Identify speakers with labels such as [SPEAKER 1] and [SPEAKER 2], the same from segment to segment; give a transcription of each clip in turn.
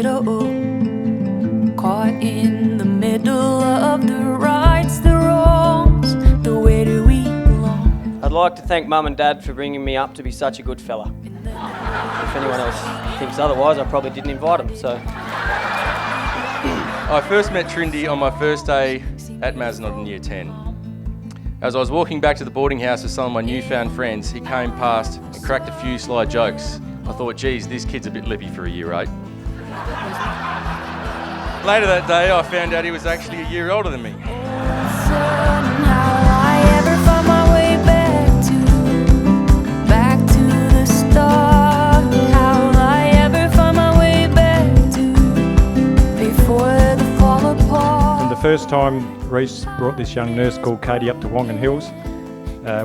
[SPEAKER 1] widow, caught in the middle of the rights, the wrongs, the where do we belong?
[SPEAKER 2] I'd like to thank Mum and Dad for bringing me up to be such a good fella. If anyone else thinks otherwise, I probably didn't invite them, so.
[SPEAKER 3] I first met Trindy on my first day at Masnod in Year 10. As I was walking back to the boarding house with some of my newfound friends, he came past and cracked a few sly jokes. I thought, geez, this kid's a bit lippy for a Year 8. Later that day, I found out he was actually a year older than me.
[SPEAKER 4] The first time Rhys brought this young nurse called Katie up to Wongan Hills,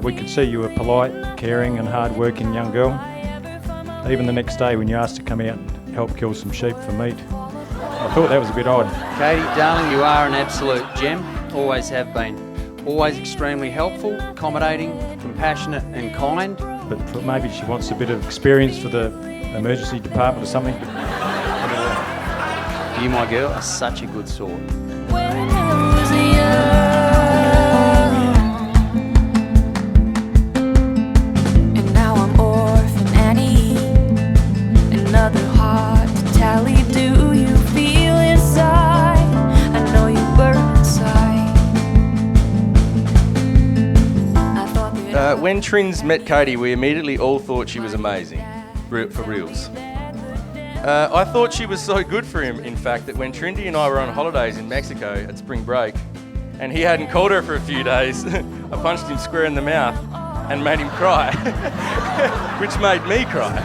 [SPEAKER 4] we could see you were a polite, caring and hard-working young girl. Even the next day when you asked to come out and help kill some sheep for meat, I thought that was a bit odd.
[SPEAKER 5] Katie, darling, you are an absolute gem, always have been. Always extremely helpful, accommodating, compassionate and kind.
[SPEAKER 4] But maybe she wants a bit of experience for the emergency department or something.
[SPEAKER 5] You, my girl, are such a good sort.
[SPEAKER 3] When Trins met Katie, we immediately all thought she was amazing, for reals. I thought she was so good for him, in fact, that when Trindy and I were on holidays in Mexico at spring break, and he hadn't called her for a few days, I punched him square in the mouth and made him cry, which made me cry.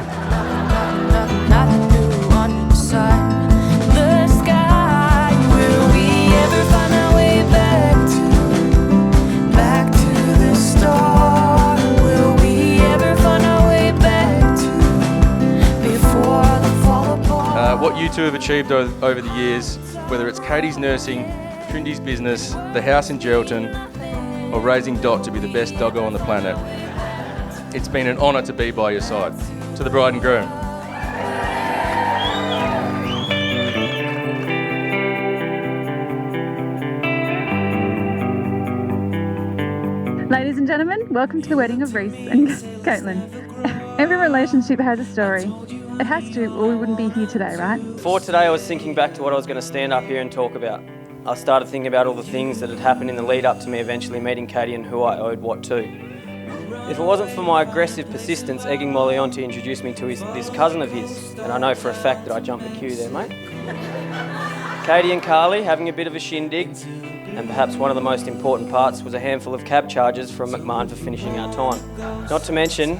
[SPEAKER 3] What you two have achieved over the years, whether it's Katie's nursing, Trindy's business, the house in Geraldton, or raising Dot to be the best doggo on the planet, it's been an honour to be by your side. To the bride and groom.
[SPEAKER 6] Ladies and gentlemen, welcome to the wedding of Rhys and Kaitlyn. Every relationship has a story. It has to, or we wouldn't be here today, right?
[SPEAKER 2] For today, I was thinking back to what I was going to stand up here and talk about. I started thinking about all the things that had happened in the lead up to me eventually meeting Katie and who I owed what to. If it wasn't for my aggressive persistence egging Molly on to introduce me to this cousin of his, and I know for a fact that I jumped the queue there, mate. Katie and Carly having a bit of a shindig, and perhaps one of the most important parts was a handful of cab charges from McMahon for finishing our time. Not to mention,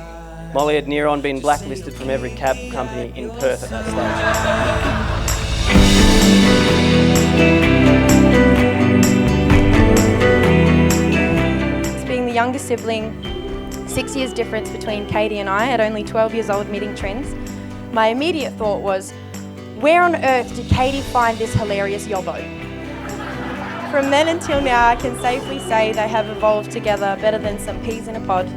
[SPEAKER 2] Molly had near on been blacklisted from every cab company in Perth at that
[SPEAKER 7] stage. Being the younger sibling, 6 years difference between Katie and I at only 12 years old meeting Trins, my immediate thought was, where on earth did Katie find this hilarious yobbo? From then until now, I can safely say they have evolved together better than some peas in a pod.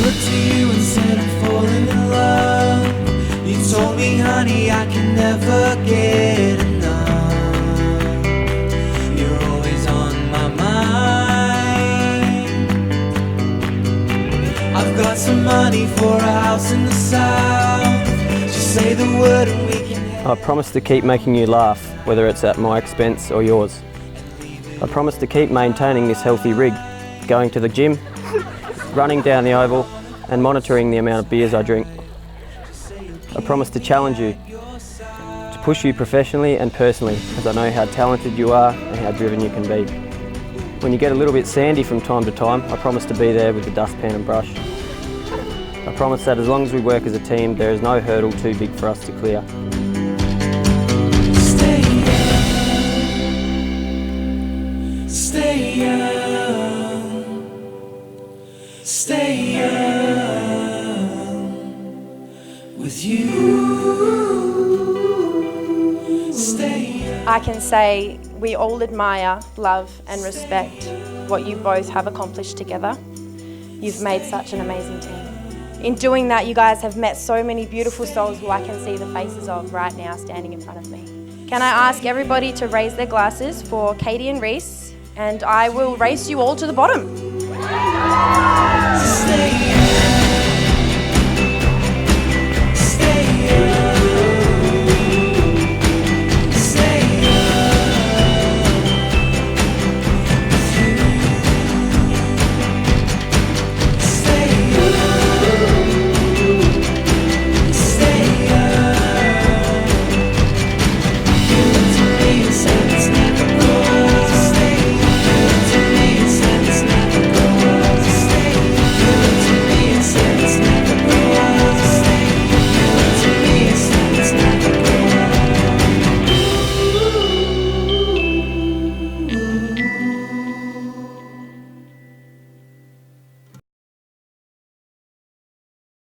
[SPEAKER 1] Look to you and said I'm falling in love. You told me, honey, I can never get enough. You're always on my mind. I've got some money for a house in the south. Just say the word and we can.
[SPEAKER 2] I promise to keep making you laugh, whether it's at my expense or yours. I promise to keep maintaining this healthy rig, going to the gym, running down the oval and monitoring the amount of beers I drink. I promise to challenge you, to push you professionally and personally, as I know how talented you are and how driven you can be. When you get a little bit sandy from time to time, I promise to be there with the dustpan and brush. I promise that as long as we work as a team, there is no hurdle too big for us to clear.
[SPEAKER 1] Stay young. Stay young. Stay young with you. Stay young.
[SPEAKER 7] I can say we all admire, love and respect what you both have accomplished together. You've made such an amazing team. In doing that, you guys have met so many beautiful souls who I can see the faces of right now standing in front of me. Can I ask everybody to raise their glasses for Kaitlyn Rhys, and I will race you all to the bottom.
[SPEAKER 1] Stay